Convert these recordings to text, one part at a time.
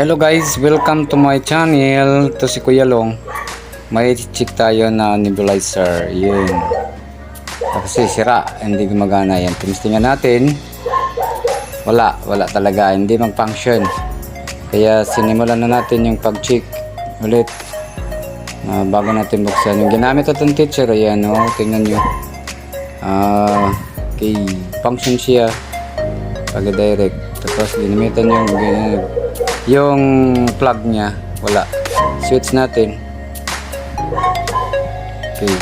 Hello guys, welcome to my channel. Ito si Kuya Long. May check tayo na nebulizer. Yun. Kasi sira, hindi gumagana yan. Tinistingan natin. Wala talaga. Hindi mag-function. Kaya sinimulan na natin yung pag-check ulit. Bago natin buksan. Yung ginamit natin teacher, ayan o. Tingnan nyo. Okay, function siya. Pag-direct. Tapos ginamitan yung plug niya, wala. Switch natin. Okay.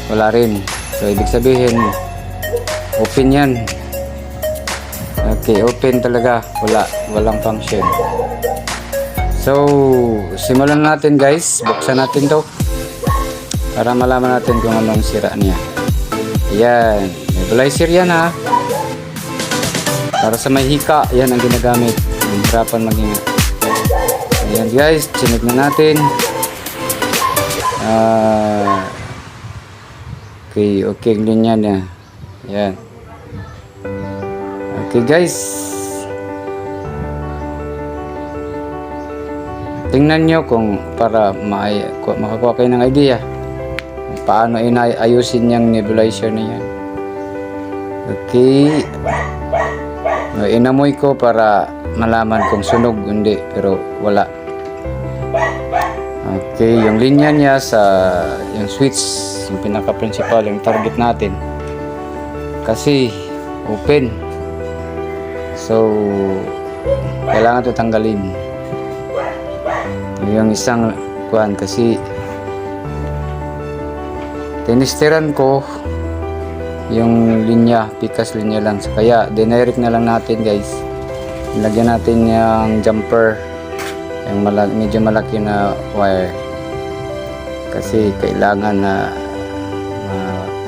Wala rin. So, ibig sabihin, open yan. Okay, open talaga. Walang function. So, simulan natin guys. Buksan natin to para malaman natin kung anong sira niya. Yan. Nebulizer yan ha. Para sa may hika, yan ang ginagamit. Hirapan maging. Ayan guys, chinik na natin. Okay ang linya niya. Ayan. Okay guys, tingnan nyo kung para makakuha kayo ng idea paano ayusin yung nebulizer na yan. Okay, inamoy ko para malaman kung sunog hindi, pero wala. Okay, yung linya niya sa yung switch, yung pinaka principal, yung target natin kasi open, so kailangan ito tanggalin. Yung isang kuhan kasi tinisteran ko yung linya, pikas linya lang, so kaya dinirect na lang natin guys. Lagyan natin yung jumper, yung medyo malaki na wire, kasi kailangan na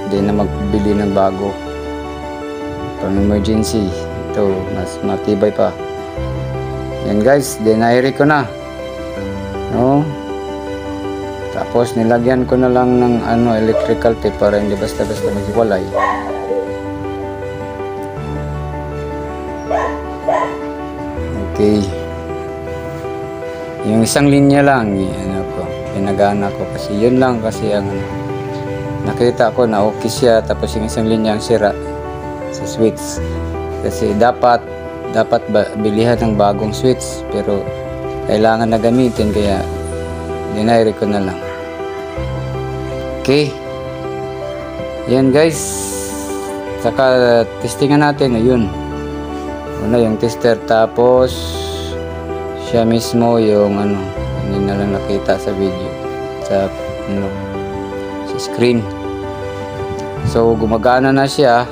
hindi na magbili ng bago pang emergency. Ito mas matibay pa yan guys. Dinirect ko na, no? Tapos nilagyan ko na lang ng electrical tape para hindi basta-basta maghiwalay. Okay. Yung isang linya lang, pinagana ko kasi yun lang, kasi ang nakita ko na okay siya. Tapos yung isang linya ang sira sa switch. Kasi dapat bilihan ng bagong switch, pero kailangan na gamitin, kaya dinirect ko na lang. Okay. Yan guys. Saka testingan natin. Ayun. Una yung tester, tapos siya mismo yung hindi na lang nakita sa video, sa screen. So gumagana na siya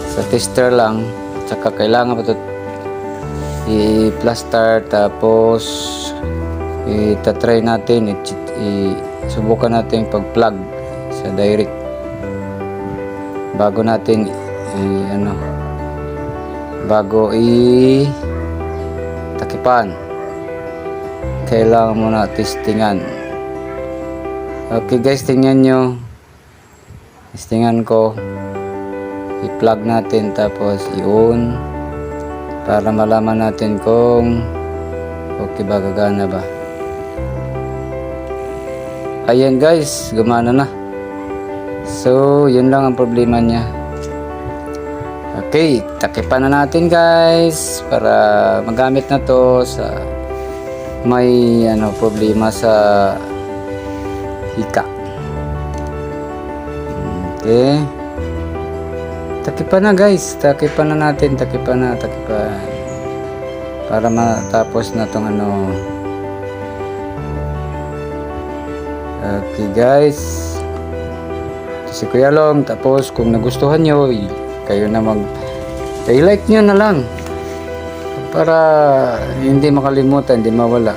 sa tester lang. Saka kailangan pa ito i-plaster, tapos itatry natin, subukan natin pag-plug sa direct bago natin bago takipan. Kailangan muna testingan. Okay guys, tingnan nyo. Testingan ko, i-plug natin, tapos i-on para malaman natin kung okay ba, gagana ba. Ayan guys, gumana na. So yun lang ang problema niya. Okay, takipan na natin guys para magamit na to sa may problema sa hika. Okay, takipan na guys, takipan na natin, takipan para matapos na tong Okay guys, si Kuya Long. Tapos kung nagustuhan nyo, kayo na i-like nyo na lang para hindi makalimutan, hindi mawala.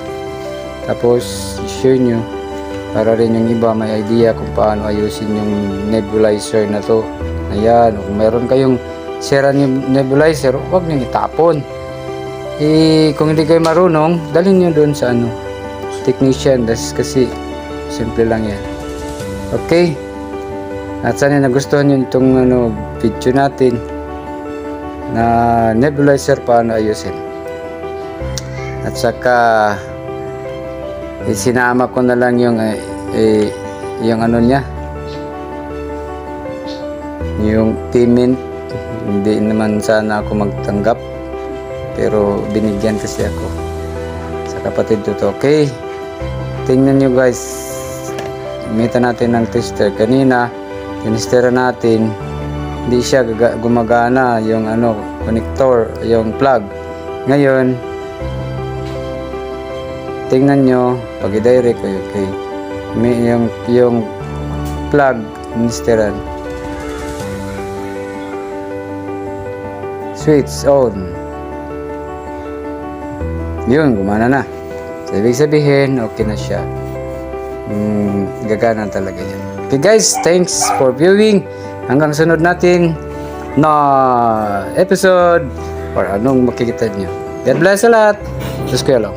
Tapos i-share nyo para rin yung iba may idea kung paano ayusin yung nebulizer na to. Ayan, kung meron kayong sira nebulizer, huwag nyo itapon. Kung hindi kayo marunong, dalhin nyo doon sa technician. Kasi simple lang yan. Okay, at sana nagustuhan nyo itong video natin na nebulizer paano ayusin. At saka sinama ko na lang yung yung ano niya, yung payment. Hindi naman sana ako magtanggap, pero binigyan kasi ako sa kapatid ko to. Okay, tingnan nyo guys, gamitan natin ng tester. Kanina tinestera natin, hindi siya gumagana yung ano, connector, yung plug. Ngayon tingnan nyo, pag i-direct ko, okay, may yung plug tinesteran, switch on, yun, gumana na. So, ibig sabihin okay na siya, gagana talaga yan. Okay guys, thanks for viewing. Hanggang sunod natin na episode or anong makikita nyo. God bless sa lahat. Diyos ko lang.